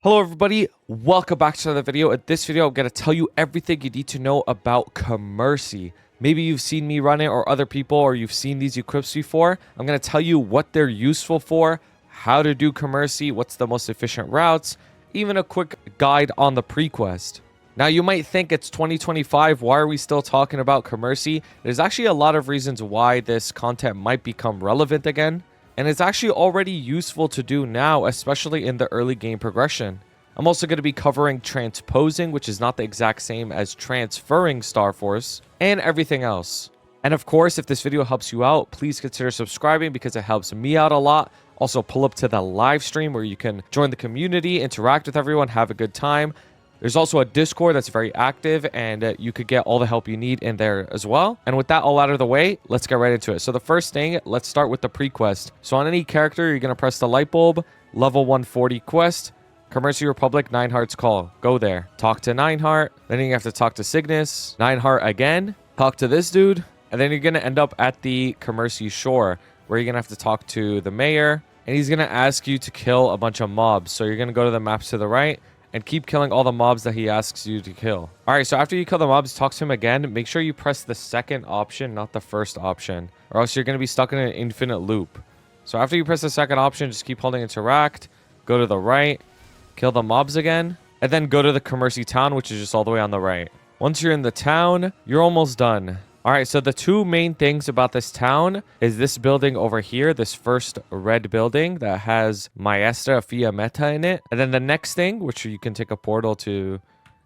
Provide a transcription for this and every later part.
Hello everybody, welcome back to another video. In this video, I'm going to tell you everything you need to know about Commerci. Maybe you've seen me run it or other people, or you've seen these equips before. I'm going to tell you what they're useful for, how to do Commerci, what's the most efficient routes, even a quick guide on the Prequest. Now you might think it's 2025, why are we still talking about Commerci? There's actually a lot of reasons why this content might become relevant again. And it's actually already useful to do now, especially in the early game progression. I'm also going to be covering transposing, which is not the exact same as transferring Star Force, and everything else. And of course, if this video helps you out, please consider subscribing because it helps me out a lot. Also, pull up to the live stream where you can join the community, interact with everyone, have a good time. There's also a Discord that's very active, and you could get all the help you need in there as well. And with that all out of the way, let's get right into it. So the first thing, let's start with the Prequest. So on any character, you're going to press the light bulb, level 140 quest, Commerci Republic, 9 Hearts call. Go there. Talk to 9 Heart. Then you have to talk to Cygnus. 9 Heart again. Talk to this dude. And then you're going to end up at the Commerci shore, where you're going to have to talk to the mayor. And he's going to ask you to kill a bunch of mobs. So you're going to go to the maps to the right and keep killing all the mobs that he asks you to kill. All right, so after you kill the mobs, talk to him again. Make sure you press the second option, not the first option, or else you're going to be stuck in an infinite loop. So after you press the second option, just keep holding interact, go to the right, kill the mobs again, and then go to the Commerci town, which is just all the way on the right. Once you're in the town, you're almost done. All right, so the two main things about this town is this building over here, this first red building that has Maestra Fia Meta in it. And then the next thing, which you can take a portal to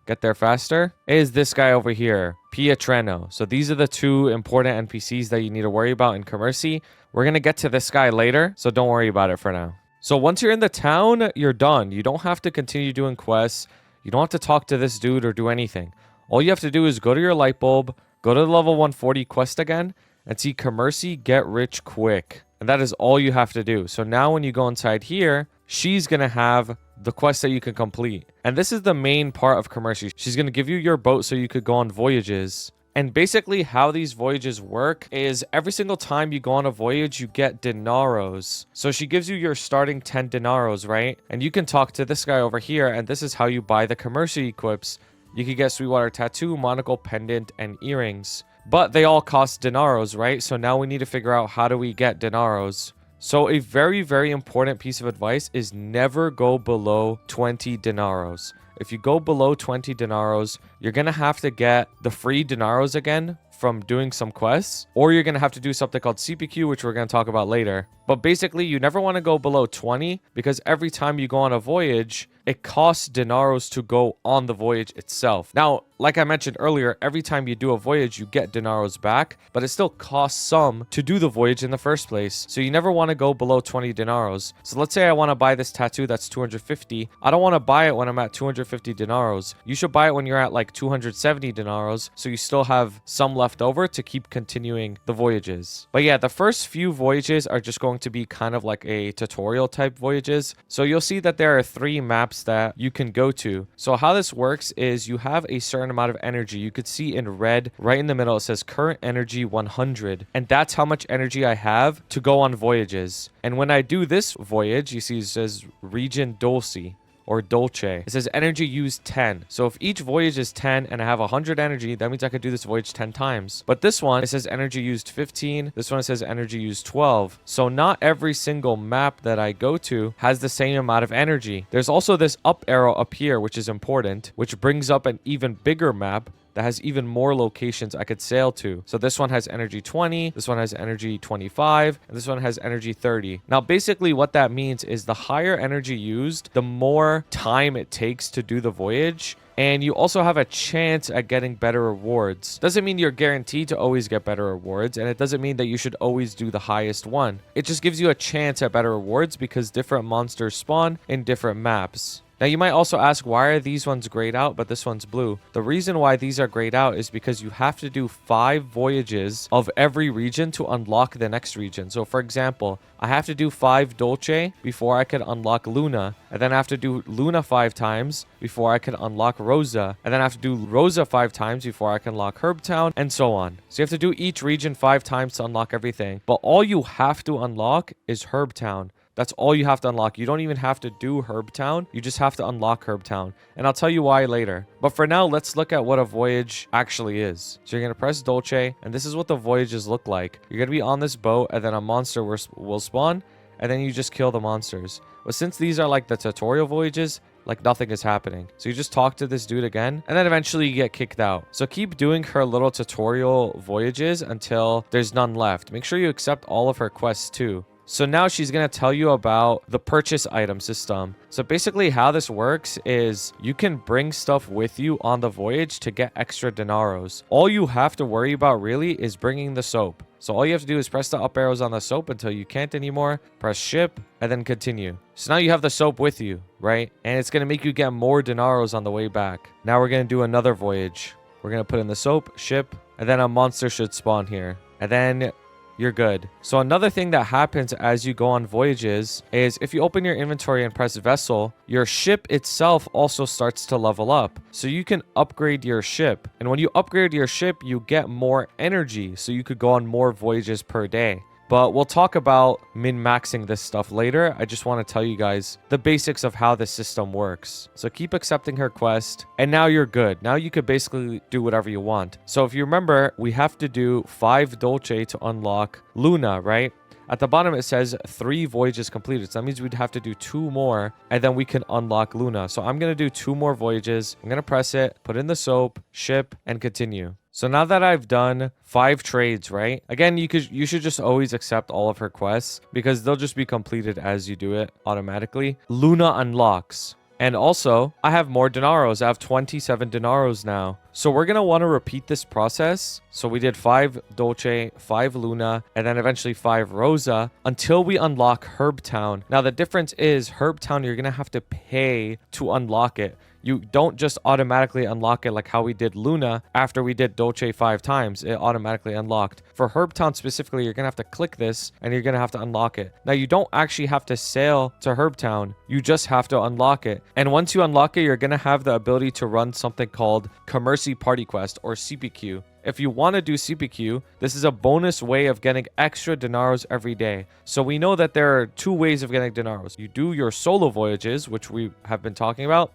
get there faster, is this guy over here, Pietreno. So these are the two important NPCs that you need to worry about in Commerci. We're going to get to this guy later, so don't worry about it for now. So once you're in the town, you're done. You don't have to continue doing quests. You don't have to talk to this dude or do anything. All you have to do is go to your light bulb, go to the level 140 quest again, and see Commerci Get Rich Quick. And that is all you have to do. So now when you go inside here, she's going to have the quest that you can complete. And this is the main part of Commerci. She's going to give you your boat so you could go on voyages. And basically how these voyages work is every single time you go on a voyage, you get Denaros. So she gives you your starting 10 Denaros, right? And you can talk to this guy over here, and this is how you buy the Commerci equips. You could get Sweetwater Tattoo, Monocle, Pendant, and Earrings. But they all cost Denaros, right? So now we need to figure out how do we get Denaros. So a very, very important piece of advice is never go below 20 Denaros. If you go below 20 Denaros, you're going to have to get the free Denaros again from doing some quests, or you're going to have to do something called CPQ, which we're going to talk about later. But basically, you never want to go below 20 because every time you go on a voyage, it costs Denaros to go on the voyage itself. Now, like I mentioned earlier, every time you do a voyage, you get Denaros back, but it still costs some to do the voyage in the first place. So you never want to go below 20 Denaros. So let's say I want to buy this tattoo that's 250. I don't want to buy it when I'm at 250 Denaros. You should buy it when you're at like 270 Denaros, so you still have some left over to keep continuing the voyages. But yeah, the first few voyages are just going to be kind of like a tutorial type voyages. So you'll see that there are 3 maps that you can go to. So how this works is you have a certain amount of energy. You could see in red right in the middle, it says current energy 100. And that's how much energy I have to go on voyages. And when I do this voyage, you see it says region Dulce or Dolce. It says energy used 10. So if each voyage is 10 and I have 100 energy, that means I could do this voyage 10 times. But this one, it says energy used 15. This one, it says energy used 12. So not every single map that I go to has the same amount of energy. There's also this up arrow up here, which is important, which brings up an even bigger map that has even more locations I could sail to. So this one has energy 20, this one has energy 25, and this one has energy 30. Now, basically what that means is the higher energy used, the more time it takes to do the voyage. And you also have a chance at getting better rewards. Doesn't mean you're guaranteed to always get better rewards, and it doesn't mean that you should always do the highest one. It just gives you a chance at better rewards because different monsters spawn in different maps. Now, you might also ask, why are these ones grayed out, but this one's blue? The reason why these are grayed out is because you have to do 5 voyages of every region to unlock the next region. So, for example, I have to do 5 Dolce before I could unlock Luna. And then I have to do Luna 5 times before I can unlock Rosa. And then I have to do Rosa 5 times before I can unlock Herbtown, and so on. So you have to do each region 5 times to unlock everything. But all you have to unlock is Herbtown. That's all you have to unlock. You don't even have to do Herb Town. You just have to unlock Herb Town. And I'll tell you why later. But for now, let's look at what a voyage actually is. So you're going to press Duky, and this is what the voyages look like. You're going to be on this boat, and then a monster will spawn, and then you just kill the monsters. But since these are like the tutorial voyages, like nothing is happening. So you just talk to this dude again, and then eventually you get kicked out. So keep doing her little tutorial voyages until there's none left. Make sure you accept all of her quests too. So now she's going to tell you about the purchase item system. So basically how this works is you can bring stuff with you on the voyage to get extra denaros. All you have to worry about really is bringing the soap. So all you have to do is press the up arrows on the soap until you can't anymore, press ship, and then continue. So now you have the soap with you, right? And it's going to make you get more denaros on the way back. Now we're going to do another voyage. We're going to put in the soap, ship, and then a monster should spawn here. And then you're good. So another thing that happens as you go on voyages is if you open your inventory and press vessel, your ship itself also starts to level up. So you can upgrade your ship. And when you upgrade your ship, you get more energy. So you could go on more voyages per day. But we'll talk about min-maxing this stuff later. I just want to tell you guys the basics of how the system works. So keep accepting her quest, and now you're good. Now you could basically do whatever you want. So if you remember, we have to do 5 Duky to unlock Luna, right? At the bottom, it says 3 voyages completed. So that means we'd have to do 2 more, and then we can unlock Luna. So I'm going to do 2 more voyages. I'm going to press it, put in the soap, ship, and continue. So now that I've done 5 trades, right? Again, you should just always accept all of her quests because they'll just be completed as you do it automatically. Luna unlocks. And also, I have more denaros. I have 27 denaros now. So we're going to want to repeat this process. So we did 5 Duky, 5 Luna, and then eventually 5 Rosa until we unlock Herb Town. Now, the difference is Herb Town, you're going to have to pay to unlock it. You don't just automatically unlock it like how we did Luna after we did Duky 5 times. It automatically unlocked. For Herb Town specifically, you're going to have to click this and you're going to have to unlock it. Now, you don't actually have to sail to Herb Town. You just have to unlock it. And once you unlock it, you're going to have the ability to run something called Commerci Party Quest or CPQ. If you want to do CPQ, this is a bonus way of getting extra denaros every day. So we know that there are 2 ways of getting denaros. You do your solo voyages, which we have been talking about.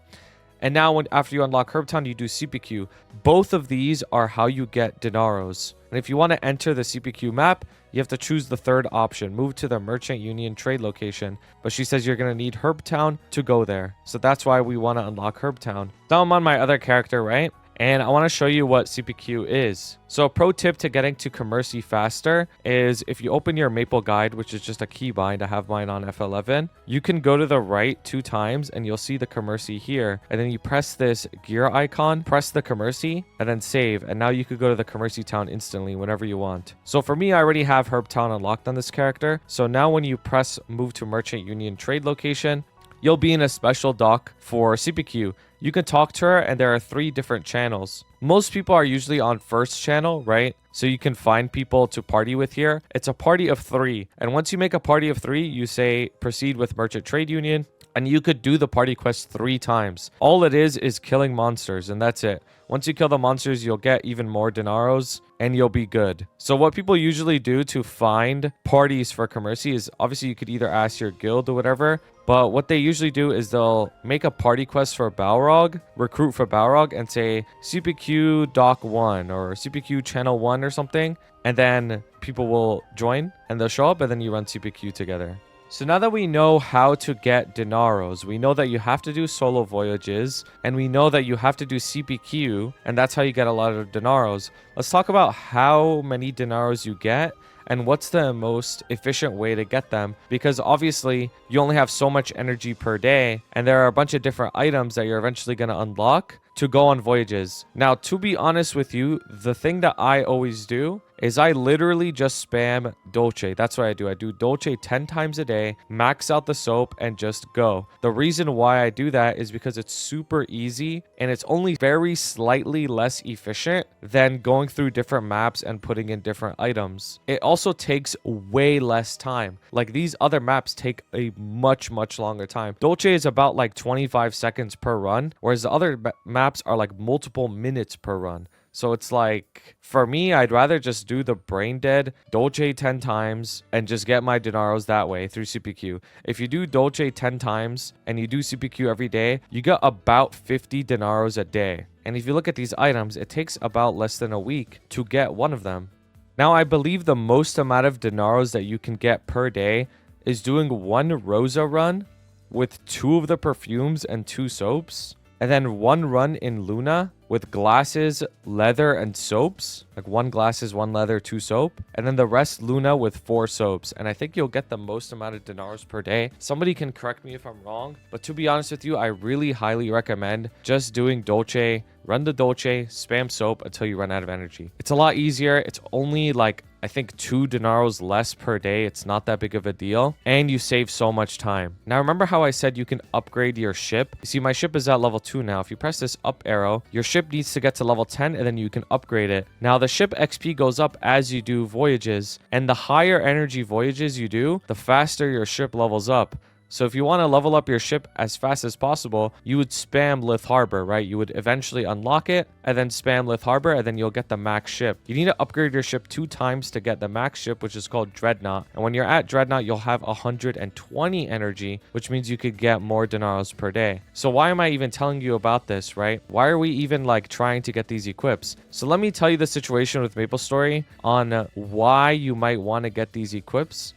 And now after you unlock Herb Town, you do CPQ. Both of these are how you get denaros. And if you want to enter the CPQ map, you have to choose the 3rd option, move to the Merchant Union trade location. But she says you're going to need Herb Town to go there. So that's why we want to unlock Herb Town. Now I'm on my other character, right? And I want to show you what CPQ is. So a pro tip to getting to Commerci faster is if you open your Maple guide, which is just a keybind, I have mine on F11, you can go to the right 2 times and you'll see the Commerci here. And then you press this gear icon, press the Commerci, and then save. And now you could go to the Commerci town instantly whenever you want. So for me, I already have Herb Town unlocked on this character. So now when you press move to Merchant Union trade location, you'll be in a special dock for CPQ. You can talk to her and there are 3 different channels. Most people are usually on 1st channel, right? So you can find people to party with here. It's a party of 3. And once you make a party of 3, you say proceed with Merchant Trade Union. And you could do the party quest 3 times. All it is killing monsters and that's it. Once you kill the monsters, you'll get even more denaros and you'll be good. So what people usually do to find parties for Commerci is obviously you could either ask your guild or whatever. But what they usually do is they'll make a party quest for Balrog, recruit for Balrog, and say CPQ Dock 1 or CPQ Channel 1 or something. And then people will join and they'll show up and then you run CPQ together. So now that we know how to get denaros, we know that you have to do solo voyages, and we know that you have to do CPQ, and that's how you get a lot of denaros. Let's talk about how many denaros you get and what's the most efficient way to get them, because obviously you only have so much energy per day and there are a bunch of different items that you're eventually going to unlock to go on voyages. Now, to be honest with you, the thing that I always do is I literally just spam Duky. That's what I do. I do Duky 10 times a day, max out the soap, and just go. The reason why I do that is because it's super easy and it's only very slightly less efficient than going through different maps and putting in different items. It also takes way less time. Like these other maps take a much longer time. Duky is about like 25 seconds per run, whereas the other maps are like multiple minutes per run. So it's like, for me, I'd rather just do the brain dead Dolce 10 times and just get my Denaros that way through CPQ. If you do Dolce 10 times and you do CPQ every day, you get about 50 Denaros a day. And if you look at these items, it takes about less than a week to get one of them. Now, I believe the most amount of Denaros that you can get per day is doing one Rosa run with 2 of the perfumes and 2 soaps, and then 1 run in Luna with glasses, leather, and soaps. Like 1 glasses, 1 leather, 2 soap. And then the rest Luna with 4 soaps. And I think you'll get the most amount of Denaros per day. Somebody can correct me if I'm wrong. But to be honest with you, I really highly recommend just doing Dolce. Run the Dolce, spam soap until you run out of energy. It's a lot easier. It's only like, I think 2 Denaros less per day. It's not that big of a deal. And you save so much time. Now, remember how I said you can upgrade your ship? You see, my ship is at level 2 now. If you press this up arrow, your ship needs to get to level 10 and then you can upgrade it. Now, the ship XP goes up as you do voyages. And the higher energy voyages you do, the faster your ship levels up. So if you want to level up your ship as fast as possible, you would spam Lith Harbor, right? You would eventually unlock it and then spam Lith Harbor and then you'll get the max ship. You need to upgrade your ship 2 times to get the max ship, which is called Dreadnought. And when you're at Dreadnought, you'll have 120 energy, which means you could get more Denaros per day. So why am I even telling you about this, right? Why are we even like trying to get these equips? So let me tell you the situation with MapleStory on why you might want to get these equips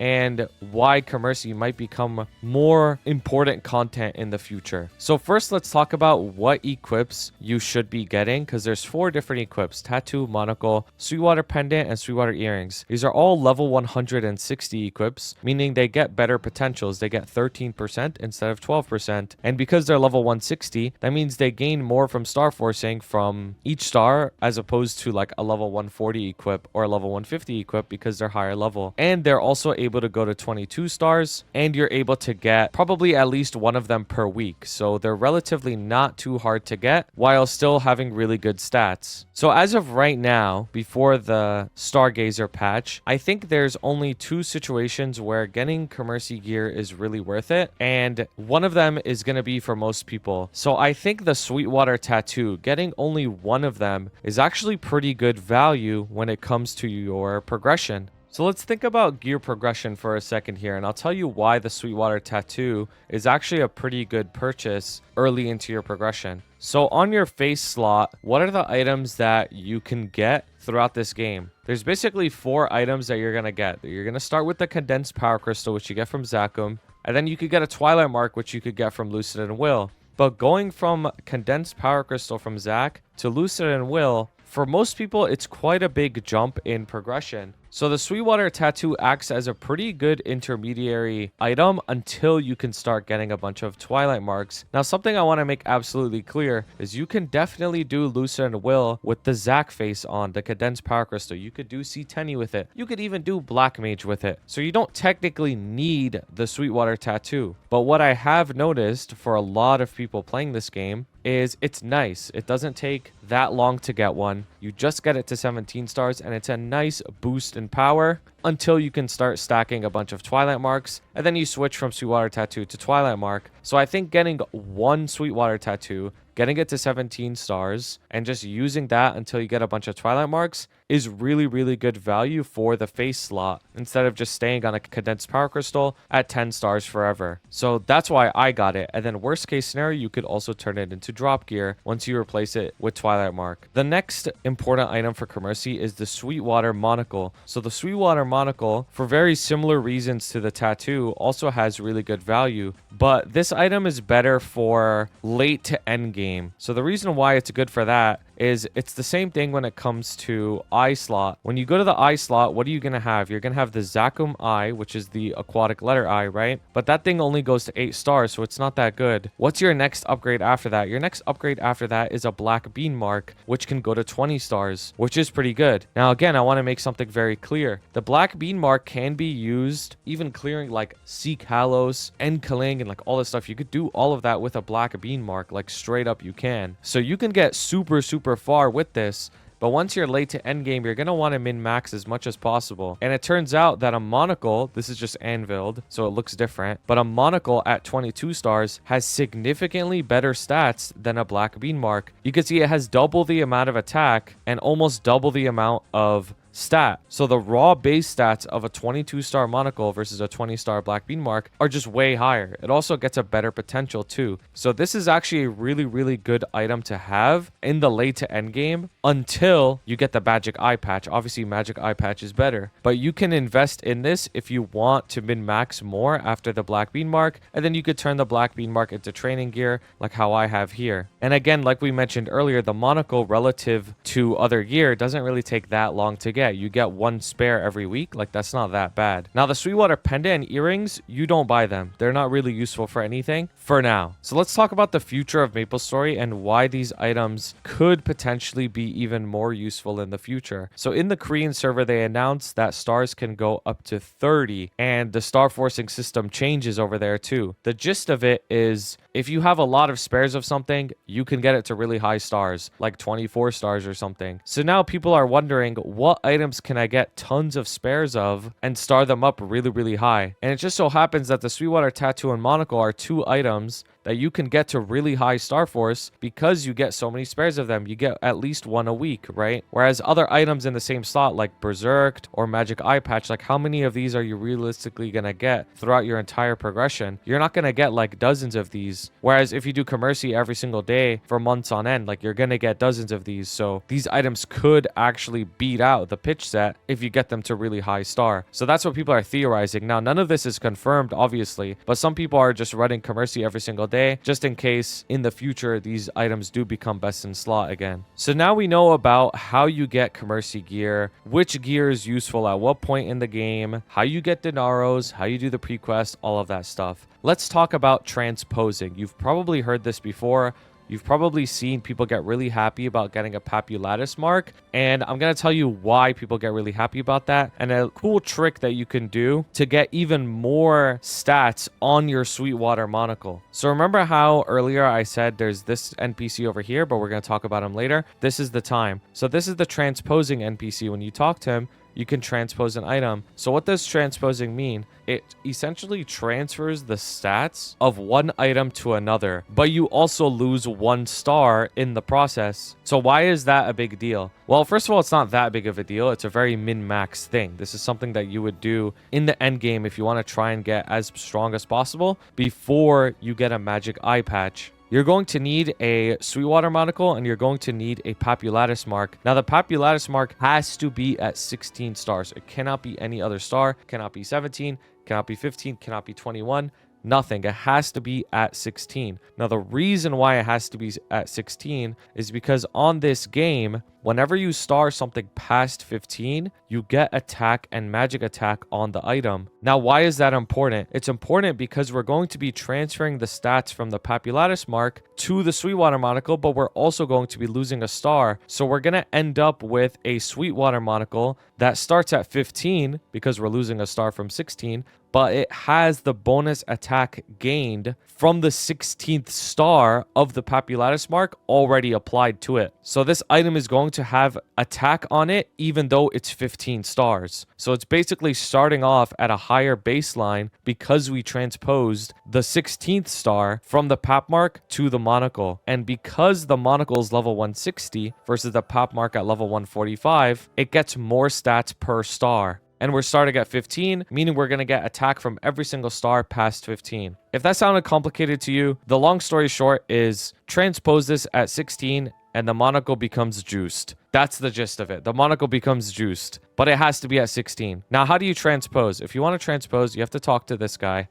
and why Commerci might become more important content in the future. So first, let's talk about what equips you should be getting, because there's 4 different equips: tattoo, monocle, sweetwater pendant, and sweetwater earrings. These are all level 160 equips, meaning they get better potentials. They get 13% instead of 12%. And because they're level 160, that means they gain more from star forcing from each star as opposed to like a level 140 equip or a level 150 equip, because they're higher level. And they're also able to go to 22 stars, and you're able to get probably at least one of them per week. So they're relatively not too hard to get while still having really good stats. So as of right now, before the Stargazer patch, I think there's only 2 situations where getting Commerci gear is really worth it, and one of them is going to be for most people. So I think the Sweetwater tattoo, getting only one of them is actually pretty good value when it comes to your progression. So let's think about gear progression for a second here, and I'll tell you why the Sweetwater tattoo is actually a pretty good purchase early into your progression. So on your face slot, what are the items that you can get throughout this game? There's basically 4 items that you're going to get. You're going to start with the condensed power crystal, which you get from Zakum, and then you could get a Twilight Mark, which you could get from Lucid and Will. But going from condensed power crystal from Zac to Lucid and Will, for most people, it's quite a big jump in progression. So the Sweetwater tattoo acts as a pretty good intermediary item until you can start getting a bunch of Twilight Marks. Now, something I want to make absolutely clear is you can definitely do Lucid and Will with the Zac face on, the condensed power crystal. You could do C10 with it. You could even do Black Mage with it. So you don't technically need the Sweetwater tattoo. But what I have noticed for a lot of people playing this game is it's nice. It doesn't take that long to get one. You just get it to 17 stars and it's a nice boost in power until you can start stacking a bunch of Twilight Marks, and then you switch from Sweetwater tattoo to Twilight Mark. So I think getting one Sweetwater tattoo, getting it to 17 stars, and just using that until you get a bunch of Twilight Marks is really, really good value for the face slot instead of just staying on a condensed power crystal at 10 stars forever. So that's why I got it. And then worst case scenario, you could also turn it into drop gear once you replace it with Twilight Mark. The next important item for Commerci is the Sweetwater monocle. So the Sweetwater monocle, for very similar reasons to the tattoo, also has really good value. But this item is better for late to end game. So the reason why it's good for that is it's the same thing when it comes to eye slot. When you go to the eye slot, what are you going to have? You're going to have the Zakum eye, which is the aquatic letter eye, right? But that thing only goes to 8 stars, so it's not that good. What's your next upgrade after that? Your next upgrade after that is a Black Bean Mark, which can go to 20 stars, which is pretty good. Now, again, I want to make something very clear. The Black Bean Mark can be used even clearing like Seek Halos, Enkaling, and like all this stuff. You could do all of that with a Black Bean Mark, like straight up you can. So you can get super far with this. But once you're late to endgame, you're going to want to min-max as much as possible. And it turns out that a monocle, this is just anviled, so it looks different, but a monocle at 22 stars has significantly better stats than a black bean mark. You can see it has double the amount of attack and almost double the amount of stat. So the raw base stats of a 22-star monocle versus a 20-star black bean mark are just way higher. It also gets a better potential too. So this is actually a really, really good item to have in the late to end game until you get the magic eye patch. Obviously magic eye patch is better, but you can invest in this if you want to min max more after the black bean mark, and then you could turn the black bean mark into training gear like how I have here. And again, like we mentioned earlier, the monocle relative to other gear doesn't really take that long to get. You get one spare every week. Like, that's not that bad. Now, the Sweetwater pendant and earrings, you don't buy them. They're not really useful for anything for now. So let's talk about the future of MapleStory and why these items could potentially be even more useful in the future. So in the Korean server, they announced that stars can go up to 30, and the star forcing system changes over there too. The gist of it is, if you have a lot of spares of something, you can get it to really high stars, like 24 stars or something. So now people are wondering, what items can I get tons of spares of and star them up really, really high? And it just so happens that the Sweetwater Tattoo and Monocle are two items that you can get to really high star force because you get so many spares of them. You get at least one a week, right? Whereas other items in the same slot like Berserked or Magic Eye Patch, like how many of these are you realistically gonna get throughout your entire progression? You're not gonna get like dozens of these. Whereas if you do Commerci every single day for months on end, like you're gonna get dozens of these. So these items could actually beat out the pitch set if you get them to really high star. So that's what people are theorizing. Now, none of this is confirmed, obviously, but some people are just running Commerci every single day, just in case in the future these items do become best in slot again. So now we know about how you get Commerci gear, which gear is useful at what point in the game, how you get Denaros, how you do the Prequest, all of that stuff. Let's talk about transposing. You've probably heard this before. You've probably seen people get really happy about getting a Papulatus mark, and I'm going to tell you why people get really happy about that, and a cool trick that you can do to get even more stats on your Sweetwater monocle. So remember how earlier I said there's this NPC over here, but we're going to talk about him later? This is the time. So this is the transposing NPC. When you talk to him, you can transpose an item. So what does transposing mean? It essentially transfers the stats of one item to another, but you also lose one star in the process. So why is that a big deal? Well, first of all, it's not that big of a deal. It's a very min-max thing. This is something that you would do in the end game if you want to try and get as strong as possible before you get a magic eye patch. You're going to need a Sweetwater monocle and you're going to need a Papulatus mark. Now, the Papulatus mark has to be at 16 stars. It cannot be any other star. Cannot be 17, cannot be 15, cannot be 21. Nothing. It has to be at 16. Now, the reason why it has to be at 16 is because on this game, whenever you star something past 15, you get attack and magic attack on the item. Now, why is that important? It's important because we're going to be transferring the stats from the Papulatus mark to the Sweetwater monocle, but we're also going to be losing a star. So we're going to end up with a Sweetwater monocle that starts at 15 because we're losing a star from 16, but it has the bonus attack gained from the 16th star of the Papulatus mark already applied to it. So this item is going to have attack on it even though it's 15 stars. So it's basically starting off at a higher baseline because we transposed the 16th star from the Pap mark to the monocle. And because the monocle is level 160 versus the Pap mark at level 145, it gets more stats per star. And we're starting at 15, meaning we're going to get attack from every single star past 15. If that sounded complicated to you, the long story short is transpose this at 16 and the monocle becomes juiced. That's the gist of it. The monocle becomes juiced, but it has to be at 16. Now, how do you transpose? If you want to transpose, you have to talk to this guy.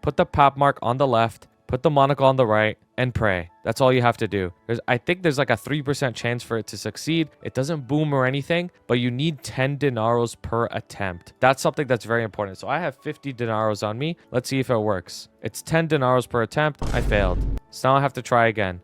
Put the Pap mark on the left, put the monocle on the right, and pray. That's all you have to do. I think there's like a 3% chance for it to succeed. It doesn't boom or anything, but you need 10 Denaros per attempt. That's something that's very important. So I have 50 Denaros on me. Let's see if it works. It's 10 Denaros per attempt. I failed. So now I have to try again.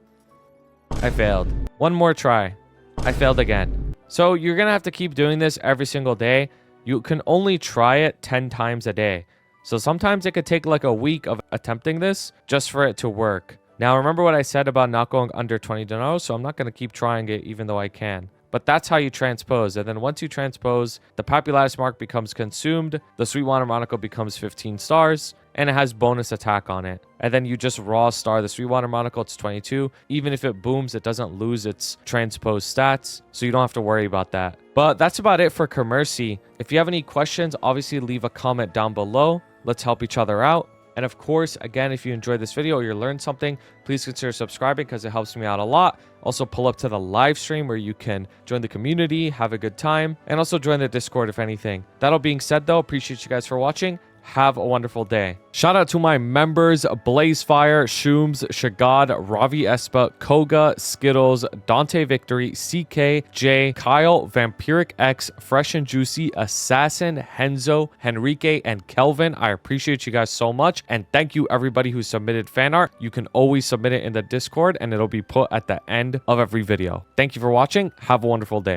I failed. One more try. I failed again. So you're going to have to keep doing this every single day. You can only try it 10 times a day. So sometimes it could take like a week of attempting this just for it to work. Now, remember what I said about not going under 20 denaros, so I'm not going to keep trying it even though I can. But that's how you transpose. And then once you transpose, the Populatis mark becomes consumed, the Sweetwater monocle becomes 15 stars, and it has bonus attack on it. And then you just raw star the Sweetwater monocle, it's 22. Even if it booms, it doesn't lose its transpose stats, so you don't have to worry about that. But that's about it for Commerci. If you have any questions, obviously leave a comment down below. Let's help each other out. And of course, again, if you enjoyed this video or you learned something, please consider subscribing because it helps me out a lot. Also, pull up to the live stream where you can join the community, have a good time, and also join the Discord if anything. That all being said, though, appreciate you guys for watching. Have a wonderful day. Shout out to my members, Blazefire, Shooms, Shagad, Ravi Espa, Koga, Skittles, Dante Victory, CK, Jay, Kyle, Vampiric X, Fresh and Juicy, Assassin, Henzo, Henrique, and Kelvin. I appreciate you guys so much. And thank you everybody who submitted fan art. You can always submit it in the Discord and it'll be put at the end of every video. Thank you for watching. Have a wonderful day.